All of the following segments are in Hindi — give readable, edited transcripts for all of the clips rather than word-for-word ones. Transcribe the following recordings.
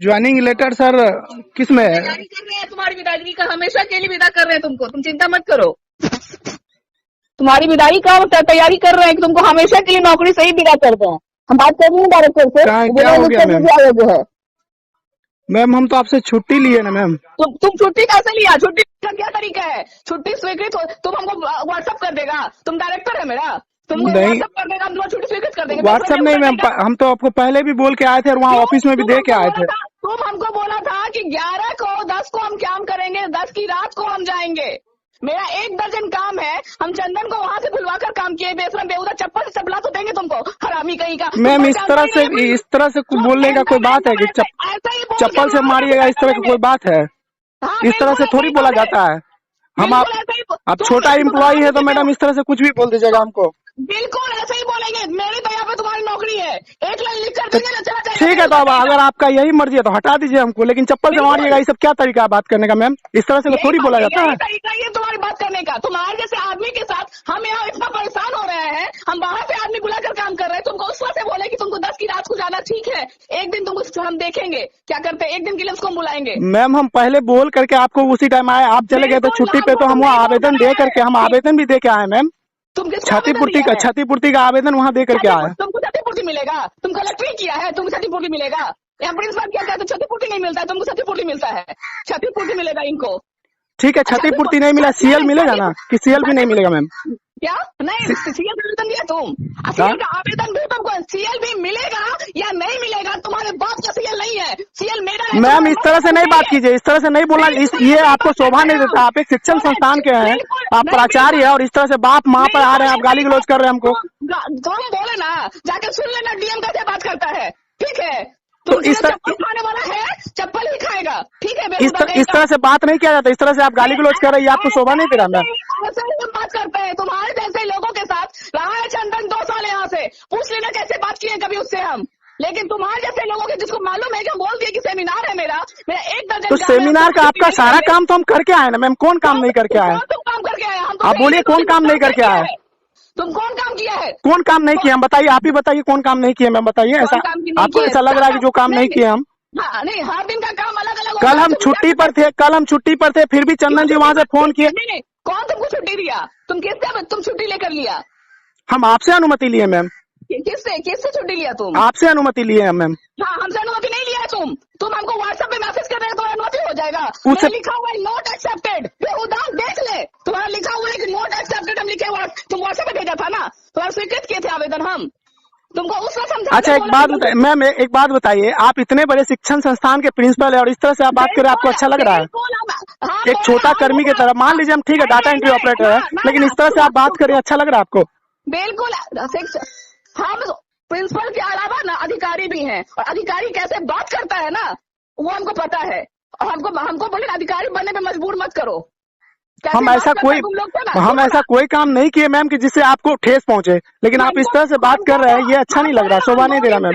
ज्वाइनिंग लेटर सर किस में है? तैयारी कर रहे हैं तुम्हारी विदाई का, हमेशा के लिए विदा कर रहे हैं तुमको, तुम चिंता मत करो। तुम्हारी विदाई का तैयारी कर रहे हैं कि तुमको हमेशा के लिए नौकरी से ही विदा कर दें। हम बात कर रहे हैं डायरेक्टर से, क्या हो गया मैम? आयोग है। मैम हम तो आपसे छुट्टी लिए ना मैम। तुम छुट्टी कैसे लिया? छुट्टी का क्या तरीका है? छुट्टी स्वीकृत हो तुम हमको व्हाट्सअप कर देगा, तुम डायरेक्टर है मेरा, तुमको नहीं व्हाट्सअप कर देगा, हम तुम्हारी छुट्टी स्वीकृत कर देंगे। व्हाट्सएप नहीं मैम, हम तो आपको पहले भी बोल के आए थे और वहाँ ऑफिस में भी दे के आए थे। तुम हमको बोला था कि 11 को 10 को हम काम करेंगे, 10 की रात को हम जाएंगे। मेरा 1 दर्जन काम है, हम चंदन को वहाँ से बुलवाकर काम किए, बेशरम बेहुदा चप्पल से चपला तो देंगे तुमको, हरामी कहीं का। मैम इस तरह से बोलने का कोई बात है कि चप्पल से मारिएगा, इस तरह की कोई बात है? इस तरह से थोड़ी बोला जाता है। हम आप छोटा एम्प्लॉय है तो मैडम इस तरह से कुछ भी बोल दीजिएगा हमको। बिल्कुल ऐसे ही बोलेंगे, मेरी तो यहाँ पे तुम्हारी नौकरी है, एक लाइन लिख कर देंगे ना, चला जाएगा। ठीक है तो अब अगर आपका यही मर्जी है तो हटा दीजिए हमको, लेकिन चप्पल से मारिएगा, ये सब क्या तरीका है बात करने का मैम? इस तरह से थोड़ी बोला जाता है। तरीका ये तुम्हारी बात करने का, तुम्हारे जैसे आदमी के साथ हम यहाँ इतना परेशान हो रहे हैं, हम बाहर से आदमी बुलाकर काम कर रहे हैं, तुमको उस वक्त से बोले कि तुमको 10 की रात को जाना, ठीक है एक दिन तुमको हम देखेंगे क्या करते हैं, एक दिन के लिए उसको हम बुलाएंगे। मैम हम पहले बोल करके आपको उसी टाइम आए, आप चले गए तो छुट्टी पे, तो हम वहाँ आवेदन दे करके, हम आवेदन भी दे के आए मैम। क्षतिपूर्ति का आवेदन वहाँ दे करके आया। तुमको क्षतिपूर्ति मिलेगा? तुम कलेक्ट्री किया है, तुमको क्षतिपूर्ति मिलेगा? यहाँ प्रिंसिपल क्या कहते हैं क्षतिपूर्ति नहीं मिलता है, तुमको क्षतिपूर्ति मिलता है, क्षतिपूर्ति मिलेगा इनको। ठीक है क्षतिपूर्ति नहीं मिला, सीएल मिलेगा ना? कि सीएल भी नहीं मिलेगा मैम? क्या नहीं, सीएल आवेदन दिया तुम? सीएल का आवेदन भी तुमको, सीएल भी मिलेगा या नहीं मिलेगा? तुम्हारे बाप का सीएल नहीं है, सीएल मेरा है। मैम इस तरह से नहीं बात कीजिए, इस तरह से नहीं बोलना, ये आपको शोभा नहीं देता। आप एक शिक्षण संस्थान के हैं, आप प्राचार्य है और इस तरह से बाप माँ पर आ रहे हैं, आप गाली गलौज कर रहे हैं हमको। तुम बोले ना, जाके सुन लेना डीएम कैसे बात करता है, ठीक है? तो इस तरह चप्पल खाने वाला है, चप्पल ही खाएगा, ठीक है? इस तरह से बात नहीं किया जाता, इस तरह से आप गाली गलौज कर रही है, आपको शोभा नहीं दे रहा मैम। ऐसे ही बात करते हैं, तुम्हारे जैसे लोगों के साथ रहा है चंदन 2 साल यहाँ से, पूछ लेना कैसे बात किए कभी उससे हम। लेकिन तुम्हारे जैसे लोगों के, जिसको मालूम है कि हम बोल दिए कि सेमिनार है मेरा 1 दर्जन, तो सेमिनार का आपका सारा काम तो हम करके आए ना मैम, कौन काम नहीं करके आए? तुम काम करके आए? हम आप बोलिए कौन काम नहीं करके आए? तुम कौन काम किया है? कौन काम नहीं किया हम बताइए, आप ही बताइए कौन काम नहीं किया मैम, बताइए। ऐसा आपको ऐसा लग रहा है कि जो काम नहीं किए हम? हाँ नहीं, हर दिन का काम अलग अलग। कल हम छुट्टी पर थे, फिर भी चंदन जी वहाँ से फोन किए। कौन तुमको छुट्टी दिया? तुम किससे तुम छुट्टी लेकर लिया? हम आपसे अनुमति लिए मैम। किससे छुट्टी लिया तुम? आपसे अनुमति लिए हैं मैम। हाँ, हमसे अनुमति नहीं लिया है तुम हमको व्हाट्सएप पे मैसेज कर रहे हो तो अनुमति हो जाएगा। उससे लिखा हुआ है नोट एक्सेप्टेड, बेहुदान देख ले, तुम्हारा लिखा हुआ है कि नोट एक्सेप्टेड, हम लिखे हुआ, तुम व्हाट्सएप पे भेजा था ना, तुम्हारा स्वीकृत किए थे आवेदन हम, तुमको उस वक्त समझा। अच्छा एक बात बताइए मैम, एक बात बताइए, आप इतने बड़े शिक्षण संस्थान के प्रिंसिपल है और इस तरह से आप बात करें, आपको अच्छा लग रहा है? एक छोटा कर्मी की तरह, मान लीजिए हम ठीक है डाटा एंट्री ऑपरेटर है, लेकिन इस तरह से आप बात करें, अच्छा लग रहा है आपको? बिल्कुल, हम प्रिंसिपल के अलावा ना अधिकारी भी हैं, और अधिकारी कैसे बात करता है ना वो हमको पता है, और हमको बोले अधिकारी बनने पे मजबूर मत करो। हम ऐसा कोई काम नहीं किए मैम कि जिससे आपको ठेस पहुंचे, लेकिन आप इस तरह से बात कर रहे हैं, ये अच्छा नहीं लग रहा, शोभा नहीं दे रहा मैम।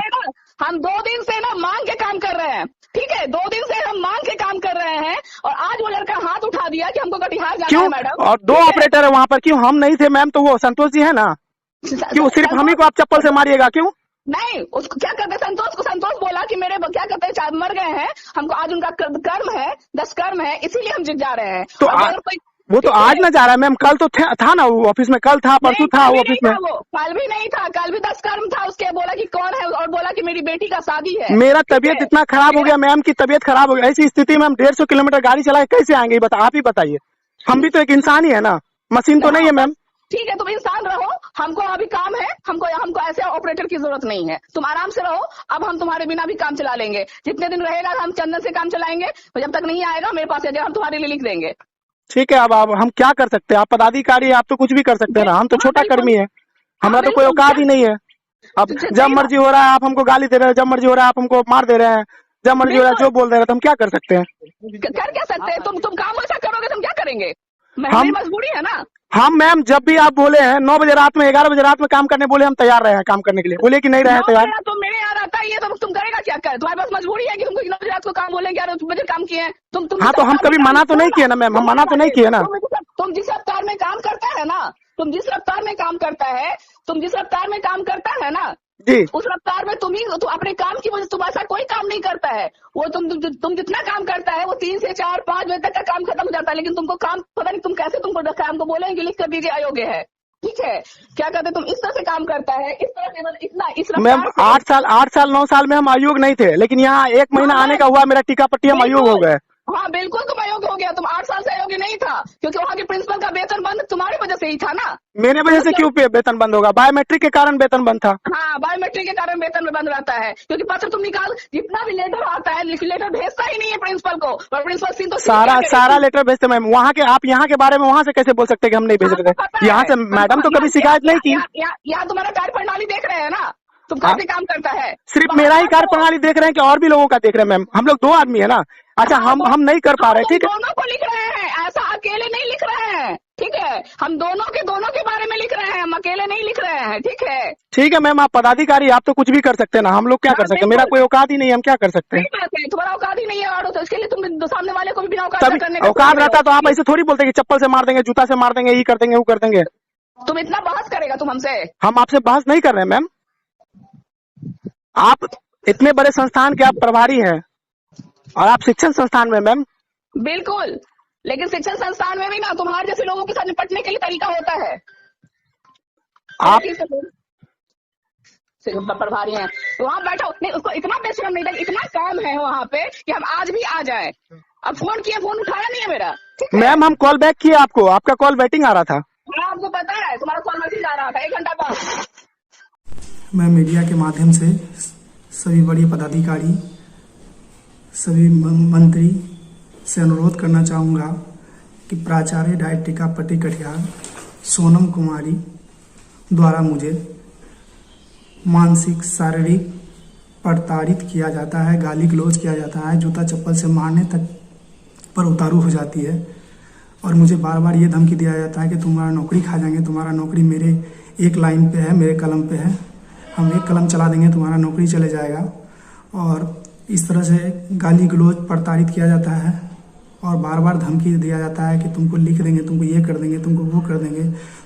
हम 2 दिन से ना मांग के काम कर रहे हैं, ठीक है? 2 दिन से हम मांग के काम कर रहे हैं, और आज वो लड़का हाथ उठा दिया कि हमको कटिहार जाना है मैडम। और 2 ऑपरेटर है वहाँ पर, क्यों हम नहीं थे मैम? तो वो संतोष जी है ना, क्यों सिर्फ हम ही को आप चप्पल से मारिएगा क्यों? नहीं, उसको क्या कहते हैं, संतोष बोला कि मेरे क्या कहते हैं मर गए हैं, हमको आज उनका कर्म है, 10 कर्म है, इसीलिए हम जा रहे हैं। तो वो तो आज ना जा रहा है मैम, कल तो था ना वो ऑफिस में, कल था परसों था वो ऑफिस में। कल भी नहीं था, कल भी 10 कर्म था उसके, बोला कि कौन है, और बोला कि मेरी बेटी का शादी है। मेरा तबीयत इतना खराब हो गया मैम की तबीयत खराब हो गई, ऐसी स्थिति में हम 150 किलोमीटर गाड़ी चलाए कैसे आएंगे, आप ही बताइए। हम भी तो एक इंसान ही है ना, मशीन तो नहीं है मैम। ठीक है, तुम इंसान रहो, हमको अभी काम है, हमको ऐसे ऑपरेटर की जरूरत नहीं है, तुम आराम से रहो। अब हम तुम्हारे बिना भी काम चला लेंगे, जितने दिन रहेगा हम चंदन से काम चलाएंगे, तो जब तक नहीं आएगा मेरे पास हम तुम्हारे लिए लिख देंगे। ठीक है, अब हम क्या कर सकते हैं? आप पदाधिकारी है, आप तो कुछ भी कर सकते हैं ना, हम तो छोटा कर्मी है, हमारा तो कोई औकात ही नहीं है। अब जब मर्जी हो रहा है आप हमको गाली दे रहे हैं, जब मर्जी हो रहा है आप हमको मार दे रहे हैं, जब मर्जी हो रहा है जो बोल रहे हैं, तो हम क्या कर सकते हैं? कर क्या सकते हैं? तुम काम ऐसा करोगे तो हम क्या करेंगे? हमारी मजबूरी है ना। हम मैम जब भी आप बोले हैं 9 बजे रात में 11 बजे रात में काम करने बोले, हम तैयार रहे हैं काम करने के लिए, बोले कि नहीं रहे तैयार। तो मेरे यहाँ आता है ये, तो तुम करेगा क्या? कर तुम्हारे पास मजबूरी है कि तुमको 9 बजे रात को काम बोले, 11 बजे काम किए हैं तुम। हाँ तो हम कभी मना तो नहीं किए ना मैम, हम मना तो नहीं किए ना। तुम जिस रफ्तार में काम करता है ना, तुम जिस रफ्तार में काम करता है, तुम जिस रफ्तार में काम करता है ना, जी, उस रफ्तार में तुम अपने काम की वजह से तुम ऐसा कोई काम नहीं करता है। वो तुम जितना काम करता है वो 3 से 4 5 बजे तक का काम खत्म हो जाता है, लेकिन तुमको काम पता नहीं तुम कैसे तुमको रखा है। हमको बोलेंगे लिख कर दीजिए अयोग्य है, ठीक है, क्या कहते तुम इस तरह से काम करता है, इस तरह से इतना इस मैम रफ्तार से। 8 साल 9 साल में हम अयोग्य नहीं थे, लेकिन यहाँ 1 महीना हाँ, आने का हुआ मेरा टीका पट्टी, हम अयोग्य हो गए। हाँ बिल्कुल तुम अयोग्य हो गया। तुम 8 साल से अयोग्य नहीं था, क्योंकि वहाँ के प्रिंसिपल का वेतन बंद तुम्हारी वजह से ही था ना। मेरे वजह से क्यों वेतन बंद होगा? बायोमेट्रिक के कारण वेतन बंद था। हाँ, बायोमेट्रिक के कारण वेतन में बंद रहता है, क्योंकि पत्र तुम निकाल, जितना भी लेटर आता है लेटर भेजता ही नहीं है प्रिंसिपल को, और प्रिंसिपल सिंह तो सारा लेटर भेजते मैम। वहाँ के आप यहाँ के बारे में वहाँ से कैसे बोल सकते हैं कि हम नहीं भेज रहे थे? यहाँ से मैडम तो कभी शिकायत नहीं की। यहाँ तुम्हारा कार्य प्रणाली देख रहे हैं ना, तुम कैसे काम करता है। सिर्फ मेरा ही कार्य प्रणाली देख रहे हैं कि और भी लोगों का देख रहे हैं मैम? हम लोग 2 आदमी है ना। अच्छा, हम नहीं कर पा रहे, ठीक है, दोनों को लिख रहे हैं, ऐसा अकेले नहीं लिख रहे हैं, ठीक है, हम दोनों के बारे में लिख रहे हैं, हम अकेले नहीं लिख रहे हैं, ठीक है। ठीक है मैम, आप पदाधिकारी, आप तो कुछ भी कर सकते हैं ना, हम लोग क्या कर सकते हैं? मेरा कोई औकात ही नहीं है, हम क्या कर सकते हैं? तुम्हारा औकात ही नहीं है, और तो इसके लिए तुम सामने वाले को भी बिना औकात करने का औकात रहता तो आप ऐसे थोड़ी बोलते कि चप्पल से मार देंगे, जूता से मार देंगे, ये कर देंगे, वो कर देंगे। तुम इतना बहस करेगा तुम हमसे? हम आपसे बहस नहीं कर रहे हैं मैम। आप इतने बड़े संस्थान के आप प्रभारी हैं, और आप शिक्षण संस्थान में मैम। बिल्कुल, लेकिन शिक्षण संस्थान में भी ना तुम्हारे जैसे लोगों के साथ निपटने के लिए तरीका होता है। आप प्रभारी हैं वहाँ बैठो, नहीं उसको इतना बेशरम नहीं था, इतना काम है वहाँ पे कि हम आज भी आ जाए। अब फोन किया, फोन उठाया नहीं है मेरा। मैम हम कॉल बैक किए आपको, आपका कॉल वेटिंग आ रहा था। हाँ, आपको पता है, तुम्हारा कॉल मैसेज आ रहा था 1 घंटा बाद। मैं मीडिया के माध्यम से सभी बड़े पदाधिकारी, सभी मंत्री से अनुरोध करना चाहूँगा कि प्राचार्य डायट टीका पट्टी कटिहार सोनम कुमारी द्वारा मुझे मानसिक शारीरिक प्रताड़ित किया जाता है, गाली गलौज किया जाता है, जूता चप्पल से मारने तक पर उतारू हो जाती है, और मुझे बार बार ये धमकी दिया जाता है कि तुम्हारा नौकरी खा जाएंगे, तुम्हारा नौकरी मेरे एक लाइन पे है, मेरे कलम पे है, हम एक कलम चला देंगे तुम्हारा नौकरी चले जाएगा। और इस तरह से गाली गलौज प्रताड़ित किया जाता है, और बार बार धमकी दिया जाता है कि तुमको लिख देंगे, तुमको ये कर देंगे, तुमको वो कर देंगे,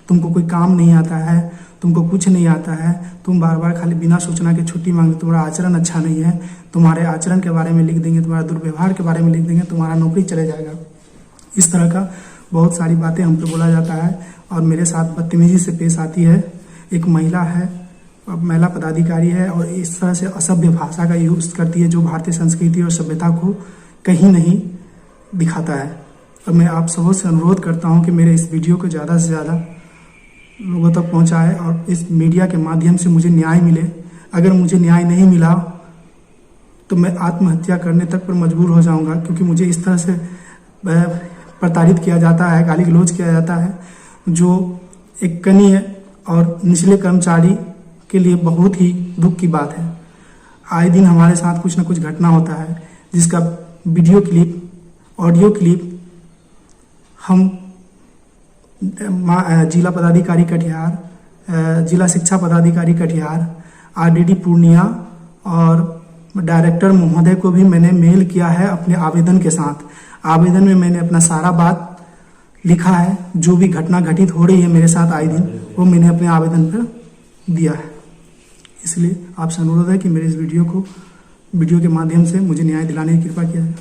तुमको कोई काम नहीं आता है, तुमको कुछ नहीं आता है, तुम बार बार खाली बिना सूचना के छुट्टी मांगते, तुम्हारा आचरण अच्छा नहीं है, तुम्हारे आचरण के बारे में लिख देंगे, तुम्हारा दुर्व्यवहार के बारे में लिख देंगे, तुम्हारा नौकरी चले जाएगा। इस तरह का बहुत सारी बातें हम पे बोला जाता है, और मेरे साथ बदतमीजी से पेश आती है। एक महिला है, महिला पदाधिकारी है, और इस तरह से असभ्य भाषा का यूज करती है जो भारतीय संस्कृति और सभ्यता को कहीं नहीं दिखाता है। और मैं आप सबों से अनुरोध करता हूं कि मेरे इस वीडियो को ज़्यादा से ज़्यादा लोगों तक पहुंचाएं, और इस मीडिया के माध्यम से मुझे न्याय मिले। अगर मुझे न्याय नहीं मिला तो मैं आत्महत्या करने तक पर मजबूर हो जाऊंगा, क्योंकि मुझे इस तरह से प्रताड़ित किया जाता है, गाली गलौज किया जाता है, जो एक कनीय और निचले कर्मचारी के लिए बहुत ही दुख की बात है। आए दिन हमारे साथ कुछ न कुछ घटना होता है, जिसका वीडियो क्लिप, ऑडियो क्लिप हम जिला पदाधिकारी कटिहार, जिला शिक्षा पदाधिकारी कटिहार, आरडीडी पूर्णिया और डायरेक्टर महोदय को भी मैंने मेल किया है अपने आवेदन के साथ। आवेदन में मैंने अपना सारा बात लिखा है, जो भी घटना घटित हो रही है मेरे साथ आए दिन, वो मैंने अपने आवेदन पर दिया है। इसलिए आपसे अनुरोध है कि मेरे इस वीडियो के माध्यम से मुझे न्याय दिलाने की कृपा किया जाए।